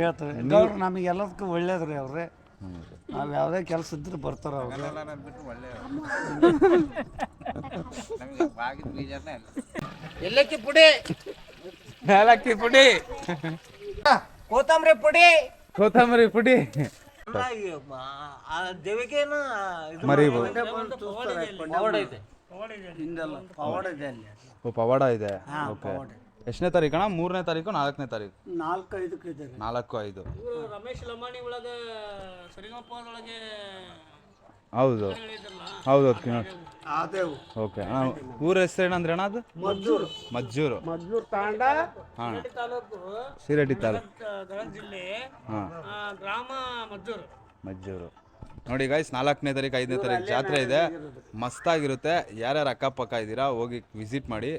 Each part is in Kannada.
ಹೇಳ್ತಾರೆ ಗೌಡ್ರು ನಮಗೆ ಎಲ್ಲದಕ್ಕೂ ಒಳ್ಳೇದ್ರಿ ಅವ್ರೆ. ನಾವು ಯಾವುದೇ ಕೆಲಸ ಇದ್ರೆ ಬರ್ತಾರ ಅವ್ರು. ಏಲಕ್ಕಿ ಪುಡಿ, ಏಲಕ್ಕಿ ಪುಡಿ, ಕೊತ್ತಂಬರಿ ಪುಡಿ, ಕೊತ್ತಂಬರಿ ಪುಡಿ. ದೇವಿಗೇನು ಪವಾಡ ಇದೆ ಅಲ್ಲಿ. ಓ ಪವಾಡ ಇದೆ. ಓಕೆ. ಎಷ್ಟನೇ ತಾರೀಕಣ್ಣ? 3ನೇ ತಾರೀಕು 4ನೇ ತಾರೀಕು? 4-5 ಇದೆ. 4-5. ರಮೇಶ್ ಲಮಾಣಿ ಒಳಗೆ ಸರಿಗಮಪದೊಳಗೆ ಹೌದು ಹೌದು. ಆದೇವು. ಓಕೆ. ಊರ ಹೆಸರು ಏನಂದ್ರೆ ಅಣ್ಣ ಅದು? ಮಜ್ಜೂರು. ಮಜ್ಜೂರು. ಮಜ್ಜೂರು ತಾಂಡ. ಹಾಂ. ತಾಲೂಕು, ಶಿರಡಿ ತಾಲೂಕು. ಗದಗ ಜಿಲ್ಲೆ. ಹಾಂ. ಗ್ರಾಮ ಮಜ್ಜೂರು. ಮಜ್ಜೂರು. ನೋಡಿ ಗೈಸ್, 4ನೇ ತಾರೀಕು 5ನೇ ತಾರೀಕು ಜಾತ್ರೆ ಇದೆ. ಮಸ್ತಾಗಿರುತ್ತೆ. ಯಾರ್ಯಾರು ಅಕ್ಕಪಕ್ಕ ಇದ್ದೀರಾ ಹೋಗಿ ವಿಸಿಟ್ ಮಾಡಿ,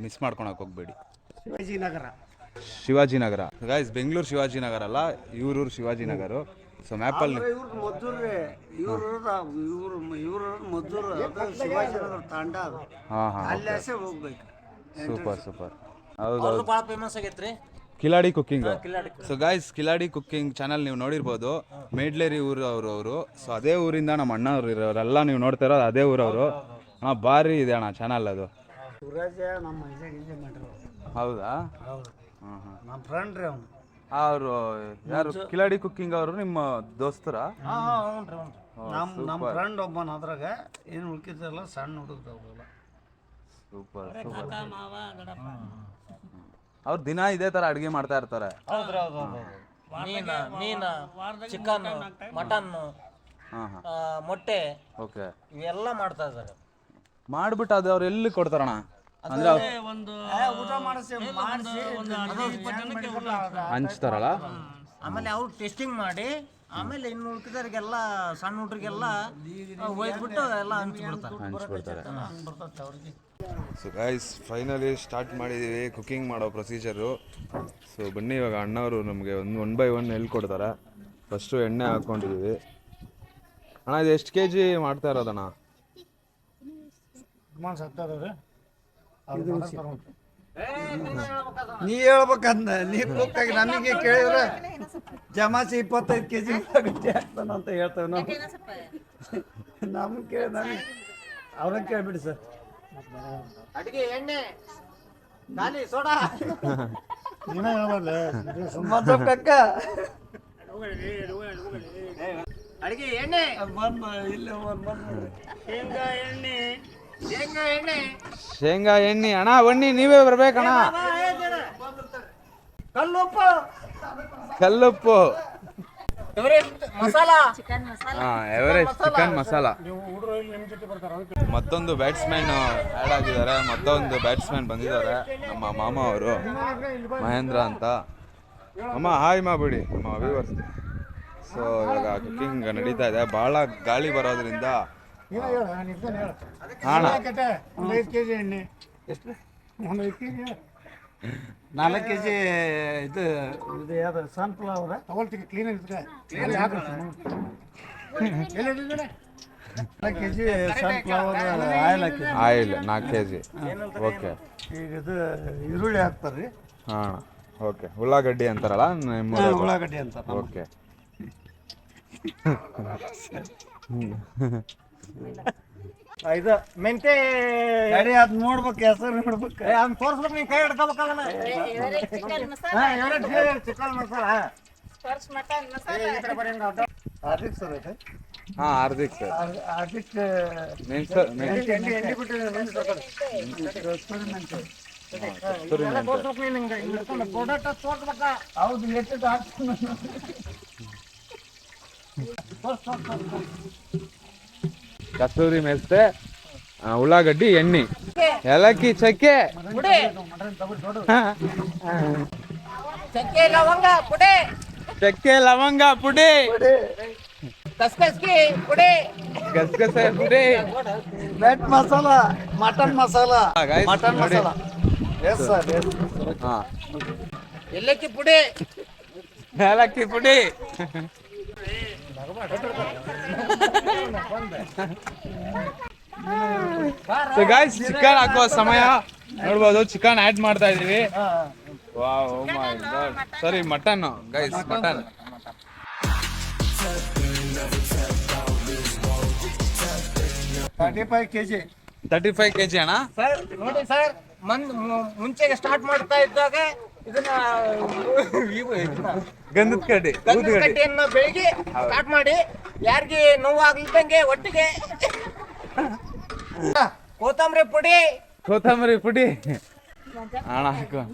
ಮಿಸ್ ಮಾಡ್ಕೊಳಕ್ಕೆ ಹೋಗ್ಬೇಡಿ. ಶಿವಾಜಿನಗರ ಗೈಸ್, ಬೆಂಗಳೂರು ಶಿವಾಜಿನಗರ ಅಲ್ಲ, ಇವ್ರೂರು ಶಿವಾಜಿನಗರ. ಸೊ ಮ್ಯಾಪಲ್ಲಿ ಹಾಂ ಹಾಂ. Super super. ಹೌದು. ಭಾಳ ಫೇಮಸ್ ಆಗೈತ್ರಿ Kiladi cooking. So guys, Kiladi cooking channel ನೀವು ನೋಡಿರ್ಬೋದು. ಮೇಡ್ಲೇರಿ ಊರು ಅವರು. ಸೊ ಅದೇ ಊರಿಂದ ನಮ್ಮ ಅಣ್ಣವ್ರು ಇರೋರೆಲ್ಲ ನೀವು ನೋಡ್ತಾ ಇರೋದು ಅದೇ ಊರವರು. ಹಾಂ, ಭಾರಿ ಇದೆ ಅಣ್ಣ ಚಾನಲ್ ಅದು. ಹೌದಾ? ಹಾಂ ಹಾಂ. ನಮ್ಮ ಫ್ರೆಂಡ್ ರೀ ಅವನು. ಅವರು ಯಾರು? ಕಿಲಾಡಿ ಕುಕ್ಕಿಂಗ್ ಅವರು ನಿಮ್ಮ ದೋಸ್ತರ? ನಮ್ಮ ಫ್ರೆಂಡ್ ಒಬ್ಬನ ಅದ್ರಾಗ ಏನು ಉಳ್ಕಿದ್ದಲ್ಲ, ಸಣ್ಣ ಹುಡುಗದಲ್ಲ. Super super. ಅವ್ರು ದಿನ ಇದೇ ತರ ಅಡುಗೆ ಮಾಡ್ತಾ ಇರ್ತಾರೆ. ಮೀನು, ಚಿಕನ್, ಮಟನ್, ಮೊಟ್ಟೆ, ಓಕೆ, ಇವೆಲ್ಲ ಮಾಡ್ತಾ ಇದ್ದಾರೆ. ಮಾಡ್ಬಿಟ್ಟು ಅದು ಅವ್ರು ಎಲ್ಲಿ ಕೊಡ್ತಾರಣ್ಣ? ಅಂದ್ರೆ ಹಂಚ್ತಾರಲ್ಲ. ಆಮೇಲೆ ಅವ್ರು ಟೆಸ್ಟಿಂಗ್ ಮಾಡಿ ಆಮೇಲೆ ಇನ್ನು ಉಳ್ಕಿದವ್ರಿಗೆಲ್ಲ ಸಣ್ಣ ಹುಡ್ರಿಗೆಲ್ಲ ಒಯ್ದ್ಬಿಟ್ಟು ಎಲ್ಲ ಹಂಚ್ಬಿಡ್ತಾರೆ. ಸೊ ಗೈಸ್, ಫೈನಲಿ ಸ್ಟಾರ್ಟ್ ಮಾಡಿದ್ದೀವಿ ಕುಕ್ಕಿಂಗ್ ಮಾಡೋ ಪ್ರೊಸೀಜರು. ಸೊ ಬನ್ನಿ, ಇವಾಗ ಅಣ್ಣವರು ನಮಗೆ 1 by 1 ಹೇಳ್ಕೊಡ್ತಾರೆ. ಫಸ್ಟು ಎಣ್ಣೆ ಹಾಕ್ಕೊಂಡಿದ್ದೀವಿ. ಅಣ್ಣ ಇದು ಎಷ್ಟು kg ಮಾಡ್ತಾ ಇರೋದಣ್ಣ? ನೀ ಹೇಳ್ಬೇಕಂದ, ನೀ ಕುಕ್ಕಾಗಿ ನಮಗೆ ಕೇಳಿದ್ರೆ ಜಮಾಸಿ 25 kg ಗಟ್ಟಿ ಆಗ್ತಾನ ಅಂತ ಹೇಳ್ತೇವೆ ನಾವು. ನಮ್ಗೆ ಕೇಳಿ ನಮಗೆ ಅವ್ರನ್ನ ಕೇಳ್ಬಿಡಿ ಸರ್. ಅಡಿಗೆ ಎಣ್ಣೆ, ಖಾಲಿ ಸೋಡಾ, ಮದ್ದಕ್ಕ ಅಡಿಗೆ ಎಣ್ಣೆ, ಇಲ್ಲೇ ಶೇಂಗಾ ಎಣ್ಣೆ, ಶೇಂಗಾ ಎಣ್ಣೆ. ಅಣ್ಣ ಬನ್ನಿ, ನೀವೇ ಬರ್ಬೇಕಣ್ಣ. ಕಲ್ಲುಪ್ಪು, ಮಸಾಲ, ಎವರೆಸ್ಟ್ ಚಿಕನ್ ಮಸಾಲ. ಮತ್ತೊಂದು ಬ್ಯಾಟ್ಸ್ಮನ್ ಆ್ಯಡ್ ಆಗಿದ್ದಾರೆ. ಮತ್ತೊಂದು ಬ್ಯಾಟ್ಸ್ಮನ್ ಬಂದಿದ್ದಾರೆ, ನಮ್ಮ ಮಾಮ ಅವರು, ಮಹೇಂದ್ರ ಅಂತ. ಅಮ್ಮ ಹಾಯ್ ಮಾಡ್ಬಿಡಿ ನಮ್ಮ ವ್ಯೂವರ್ಸ್. ಸೊ ಇವಾಗ ಕುಕ್ಕಿಂಗ್ ನಡೀತಾ ಇದೆ. ಭಾಳ ಗಾಳಿ ಬರೋದ್ರಿಂದ 4 kg ಇದು ಯಾವ್ದು sunflower clean kg sunflower oil 4 kg. Okay. ಈಗ ಇದು ಈರುಳ್ಳಿ ಹಾಕ್ತಾರೆ ರೀ. ಹಾಂ, ಓಕೆ. ಉಳ್ಳಾಗಡ್ಡಿ ಅಂತಾರಲ್ಲ ನಿಮ್ಮ? ಉಳ್ಳಾಗಡ್ಡಿ ಅಂತಾರೆ. ಓಕೆ. ಇದು ಮೆಂತೆ ಗಾಡಿ ಅದು ನೋಡ್ಬೇಕು, ಹೆಸರು ನೋಡ್ಬೇಕು, ಅದನ್ನ ತೋರಿಸ್ಬೇಕು. ನೀವು ಕೈ ಹಿಡ್ಕೋಬೇಕಲ್ಲ. ಚಿಕನ್ ಮಸಾಲ, ಹಾರ್ದಿಕ್ ಸರ್ ಇದೆ. ಹಾಂ, ಹಾರ್ದಿಕ್ ಸರ್. ಹಾರ್ದಿಕ್ ಹೌದು, ಎಷ್ಟು ಕಸ್ತೂರಿ ಮೆಂತೆ, ಉಳ್ಳಾಗಡ್ಡಿ, ಎಣ್ಣೆ, ಏಲಕ್ಕಿ, ಚಕ್ಕೆ, ಚಕ್ಕೆ, ಲವಂಗ ಪುಡಿ, ಚಕ್ಕೆ, ಲವಂಗ ಪುಡಿ, ಕಸಕಸಿ ಪುಡಿ, ಗಸಗಸೆ ಪುಡಿ, meat masala, mutton masala, mutton masala. Yes sir, yes. ಹಾಂ, ಏಲಕ್ಕಿ ಪುಡಿ, ಏಲಕ್ಕಿ ಪುಡಿ. ಸೊ ಗೈಸ್, ಚಿಕನ್ ಹಾಕುವ ಸಮಯ ನೋಡ್ಬೋದು. ಚಿಕನ್ ಆ್ಯಡ್ ಮಾಡ್ತಾ ಇದೀವಿ. ವಾವ್ ಮೈ ಗಾಡ್. ಸರಿ mutton guys, mutton. kg. 35 kg ಅಣ್ಣ. ಸರ್ ನೋಡಿ ಸರ್, ಮುಂಚೆಗೆ ಸ್ಟಾರ್ಟ್ ಮಾಡ್ತಾ ಇದ್ದಾಗ ಇದನ್ನ ಗಂಧದ ಕಡ್ಡಿ, ಗಂಧದ ಕಡ್ಡಿಯನ್ನ ಬೆಳಿಗ್ಗೆ ಸ್ಟಾರ್ಟ್ ಮಾಡಿ ಯಾರಿಗೆ ನೋವು ಆಗ್ಲಿದ್ದಂಗೆ ಒಟ್ಟಿಗೆ ಕೊತ್ತಂಬರಿ ಪುಡಿ ಅಣ್ಣ ಹಾಕು ಅಣ್ಣ.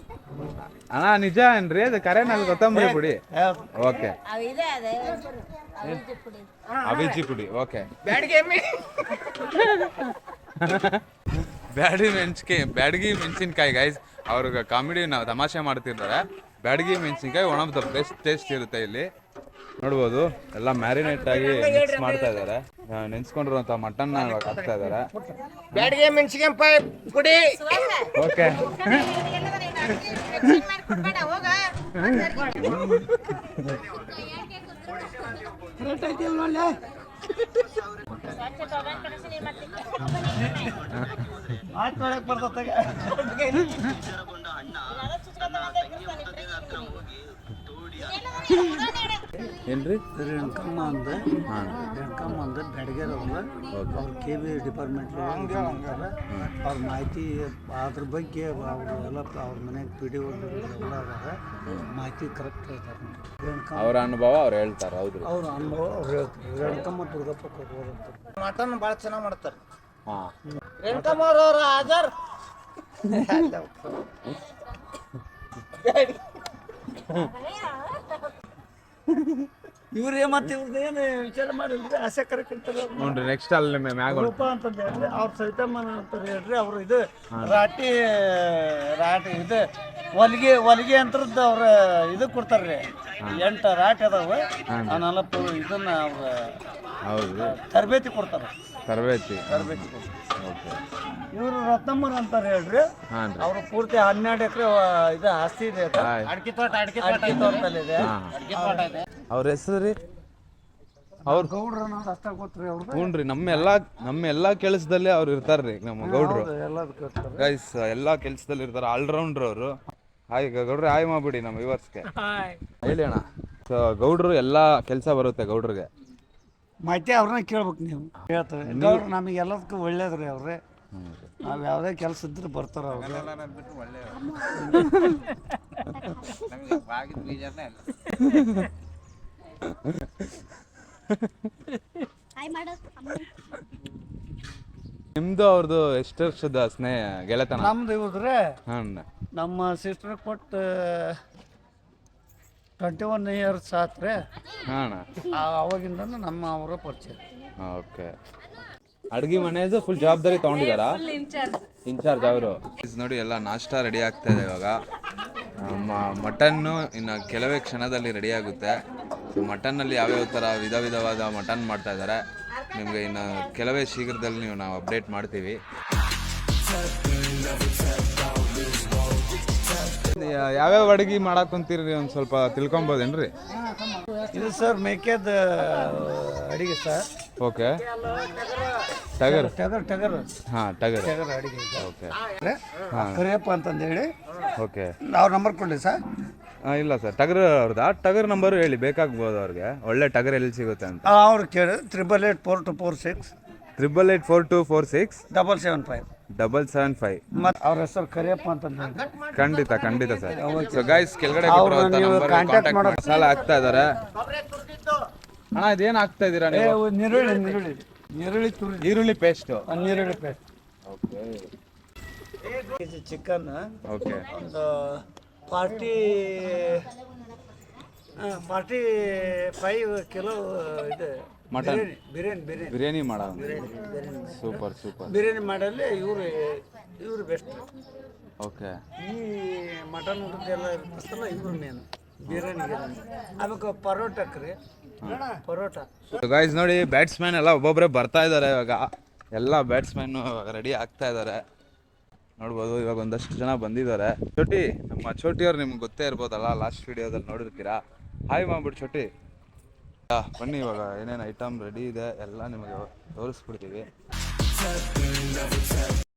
ನಿಜ ಏನ್ರಿ ಅದು ಕರೆನಲ್ಲಿ ಕೊತ್ತಂಬರಿ ಪುಡಿ? ಓಕೆ, ಅಭಿಜಿ ಪುಡಿ. ಓಕೆ, ಬ್ಯಾಡಗಿ ಮೆಣಸಿನ್ಕಾಯಿ ಗೈಸ್. ಅವ್ರಿಗೆ ಕಾಮಿಡಿ ನಾವು ತಮಾಷೆ ಮಾಡ್ತಿರ್ತಾರೆ. ಬ್ಯಾಡಗಿ ಮೆಣಸಿನ್ಕಾಯಿ one of the best taste ಇರುತ್ತೆ ಇಲ್ಲಿ. ನೋಡ್ಬೋದು ಎಲ್ಲ ಮ್ಯಾರಿನೇಟ್ ಆಗಿ ಮಿಕ್ಸ್ ಮಾಡ್ತಾ ಇದ್ದಾರೆ. ನೆನ್ಸ್ಕೊಂಡಿರುವಂತ ಮಟನ್ ಹಾಕ್ತಾ ಇದ್ದಾರೆ. ಬ್ಯಾಡಗಿ ಮೆಣಸಿನಕಾಯಿ ಪುಡಿ. ಓಕೆ, ಏನ್ರಿ ರೇಣುಕಮ್ಮ ಅಂದ ಬೆಡಗೇರವ್ರ ಅವ್ರ ಕೆ ಬಿ ಡಿಪಾರ್ಟ್ಮೆಂಟ್ ಅವ್ರ ಮಾಹಿತಿ ಅದ್ರ ಬಗ್ಗೆ ಅವರು ಎಲ್ಲ ಅವ್ರ ಮನೆಗೆ ಪಿ ಡಿ ಎಲ್ಲ ಅದಾರ, ಮಾಹಿತಿ ಕರೆಕ್ಟ್ ಹೇಳ್ತಾರೆ. ಅವರ ಅನುಭವ ಅವ್ರು ಹೇಳ್ತಾರೆ. ಹೌದು, ಅವ್ರ ಅನುಭವ ಅವ್ರು ಹೇಳ್ತಾರೆ. ರೇಣುಕಮ್ಮ ದುರ್ಗಪ್ಪ ಕೊಡ್ಬೋದು. ಮಟನ್ ಭಾಳ ಚೆನ್ನಾಗಿ ಮಾಡ್ತಾರೆ. ಹಾಂ, ರೇಣುಕಮ್ಮ ಅವ್ರ ಹಾಜರ್. ಇವ್ರೇ ಮತ್ತೆ ಇವ್ರದ್ದು ಏನು ವಿಚಾರ ಮಾಡಿಲ್ರಿ, ಆಸೆ ಕರೆಕ್ಟ್ ನೋಡ್ರಿ. ನೆಕ್ಸ್ಟ್ ಅಲ್ಲಿ ಮ್ಯಾಗ ರೂಪ ಅಂತಂದು ಹೇಳ್ರಿ, ಅವ್ರ ಸವಿತಮ್ಮನ ಅಂತ ಹೇಳ್ರಿ. ಅವರು ಇದು ರಾಟಿ ಇದು ಹೊಲಿಗೆ ಅಂತರದ್ದು ಅವ್ರ ಇದು ಕೊಡ್ತಾರ್ರಿ. 8 ರಾಟಿ ಅದಾವ. ಅವನ್ನೆಲ್ಲ ಇದನ್ನ ಅವ್ರ ಹೌದು ತರಬೇತಿ ಕೊಡ್ತಾರೆ. ತರಬೇತಿ ಕೊಡ್ತಾರೆ. ಇವರು ರತ್ನಮ್ಮನ ಅಂತಾರೆ ಹೇಳ್ರಿ. ಅವರು ಪೂರ್ತಿ 12 ಎಕರೆ ಇದು ಆಸ್ತಿ ಇದೆ. ಅಡಿಕೆ ತೋಟದಲ್ಲಿ ಇದೆ. ಅವ್ರ ಹೆಸರು ರೀ? ಅವ್ರ ಗೌಡ್ರ ಅಷ್ಟ ಗೊತ್ತ್ರಿ ಅವ್ರು. ಹ್ಞೂನ್ರಿ, ನಮ್ಮ ಕೆಲಸದಲ್ಲಿ ಅವ್ರು ಇರ್ತಾರ್ರಿ. ನಮ್ಮ ಗೌಡ್ರು ಗೈಸ್ ಎಲ್ಲಾ ಕೆಲಸದಲ್ಲಿ ಇರ್ತಾರೆ. ಆಲ್ರೌಂಡ್ರ್ ಅವರು. ಹಾಯ್ ಗೌಡ್ರಿ, ಹಾಯ್ ಮಾಡ್ಬಿಡಿ ನಮ್ಮ ವ್ಯೂವರ್ಸ್ಗೆ. ಹೇಳಿ ಅಣ್ಣ. ಸೊ ಗೌಡ್ರು ಎಲ್ಲಾ ಕೆಲಸ ಬರುತ್ತೆ ಗೌಡ್ರಿಗೆ. ಮಾಹಿತಿ ಅವ್ರನ್ನ ಕೇಳ್ಬೇಕು ನೀವು. ಹೇಳ್ತಾರೆ ಗೌಡ್ರು ನಮಗೆ ಎಲ್ಲದಕ್ಕೂ ಒಳ್ಳೇದ್ರಿ. ಅವ್ರೆ ನಾವು ಯಾವುದೇ ಕೆಲಸ ಇದ್ರೆ ಬರ್ತಾರ ಅವ್ರು. ನಿಮ್ದು ಅವ್ರದ್ದು ಎಷ್ಟು ವರ್ಷದ ಸ್ನೇಹ ಗೆಳೆತನ? ನಮ್ದು ಇವ್ರೆ ನಮ್ಮ ಸಿಸ್ಟರ್ ಕೊಟ್ಟು 21 ಇಯರ್ಸ್ ಆತ್ರಿ. ಅವಾಗಿಂದ ನಮ್ಮ ಅವರ ಪರಿಚಯ. ಓಕೆ, ಅಡ್ಗೆ ಮನೆಯದು ಫುಲ್ ಜವಾಬ್ದಾರಿ ತಗೊಂಡಿದಾರಾ? ಇನ್ಚಾರ್ಜ್ ಅವರು. ನೋಡಿ ಎಲ್ಲ ನಾಷ್ಟಾ ರೆಡಿ ಆಗ್ತಾ ಇದೆ ಇವಾಗ. ಮಟನ್ನು ಇನ್ನು ಕೆಲವೇ ಕ್ಷಣದಲ್ಲಿ ರೆಡಿ ಆಗುತ್ತೆ. ಸೊ ಮಟನ್ನಲ್ಲಿ ಯಾವ್ಯಾವ ಥರ ವಿಧವಾದ ಮಟನ್ ಮಾಡ್ತಾ ಇದ್ದಾರೆ ನಿಮಗೆ ಇನ್ನು ಕೆಲವೇ ಶೀಘ್ರದಲ್ಲಿ ನಾವು ಅಪ್ಡೇಟ್ ಮಾಡ್ತೀವಿ. ಯಾವ್ಯಾವ ಅಡುಗೆ ಮಾಡಕ್ ಕುಂತೀರಿ ಒಂದು ಸ್ವಲ್ಪ ತಿಳ್ಕೊಬೋದೇನ್ರಿ? ಇದು ಸರ್ ಮೇಕೆದ ಅಡಿಗೆ ಸರ್. ಓಕೆ, ಟಗರ್ ಹಾಂ, ಟಗರ್ ಅಡಿಗೆ. ಓಕೆ, ಕರಿಯಪ್ಪ ಅಂತಂದು ಹೇಳಿ. ಓಕೆ, ನಾವು ನಂಬರ್ ಕೊಡ್ಲಿ ಸರ್? ಇಲ್ಲ ಸರ್, ಟಗರ್ ಅವ್ರದ್ದಾ? ಟಗರ್ ನಂಬರು ಹೇಳಿ, ಬೇಕಾಗ್ಬೋದು ಅವ್ರಿಗೆ. ಒಳ್ಳೆ ಟಗರ್ ಎಲ್ಲಿ ಸಿಗುತ್ತೆ ಅಂತ ಅವ್ರು ಕೇಳಿ. 884246 884246 775 ಮತ್ತು ಅವ್ರ ಹೆಸರು ಕರಿಯಪ್ಪ ಅಂತಂದು. ಖಂಡಿತ ಸರ್. ಸೊ ಗೈಸ್ ಕೆಳಗಡೆ ಕಾಂಟ್ಯಾಕ್ಟ್ ಮಾಡಿ. ಮಸಾಲ ಹಾಕ್ತಾ ಇದಾರೆ. ಅಣ್ಣ ಇದೇನು ಹಾಕ್ತಾ ಇದ್ದೀರಾ ನೀವು? ಈರುಳ್ಳಿ ಪೇಸ್ಟ್. ನೀರುಳ್ಳಿ ಪೇಸ್ಟ್. Okay, chicken. ಓಕೆ, ಒಂದು 45 ಕಿಲೋ ಇದು ಮಟನ್ ಬಿರಿಯಾನಿ ಮಾಡೋ. ಸೂಪರ್. ಬಿರಿಯಾನಿ ಮಾಡಲ್ಲಿ ಇವರು ಬೆಸ್ಟ್. ಓಕೆ, ಈ ಮಟನ್ ಊಟದ್ದೆಲ್ಲ ಇರ್ತಲ್ಲ, ಇವ್ರು ಮೇನ್ ಬಿರಿಯಾನಿಗೆ. ಅದಕ್ಕೆ ಪರೋಟಕ್ಕೆ ಪರೋಟ. ಗೈಸ್ ನೋಡಿ, ಬ್ಯಾಟ್ಸ್ಮನ್ ಎಲ್ಲ ಒಬ್ಬೊಬ್ಬರೇ ಬರ್ತಾ ಇದ್ದಾರೆ ಇವಾಗ. ಎಲ್ಲ ಬ್ಯಾಟ್ಸ್ಮನ್ ರೆಡಿ ಆಗ್ತಾ ಇದ್ದಾರೆ. ನೋಡ್ಬೋದು ಇವಾಗ ಒಂದಷ್ಟು ಜನ ಬಂದಿದ್ದಾರೆ. ನಮ್ಮ ಚೋಟಿಯವ್ರು ನಿಮ್ಗೆ ಗೊತ್ತೇ ಇರ್ಬೋದಲ್ಲ, ಲಾಸ್ಟ್ ವಿಡಿಯೋದಲ್ಲಿ ನೋಡಿರ್ತೀರಾ. ಹಾಯ್ ಮಾಡ್ಬಿಟ್ಟು ಚೋಟಿ. ಬನ್ನಿ, ಇವಾಗ ಏನೇನು ಐಟಮ್ ರೆಡಿ ಇದೆ ಎಲ್ಲ ನಿಮಗೆ ತೋರಿಸ್ಬಿಡ್ತೀವಿ.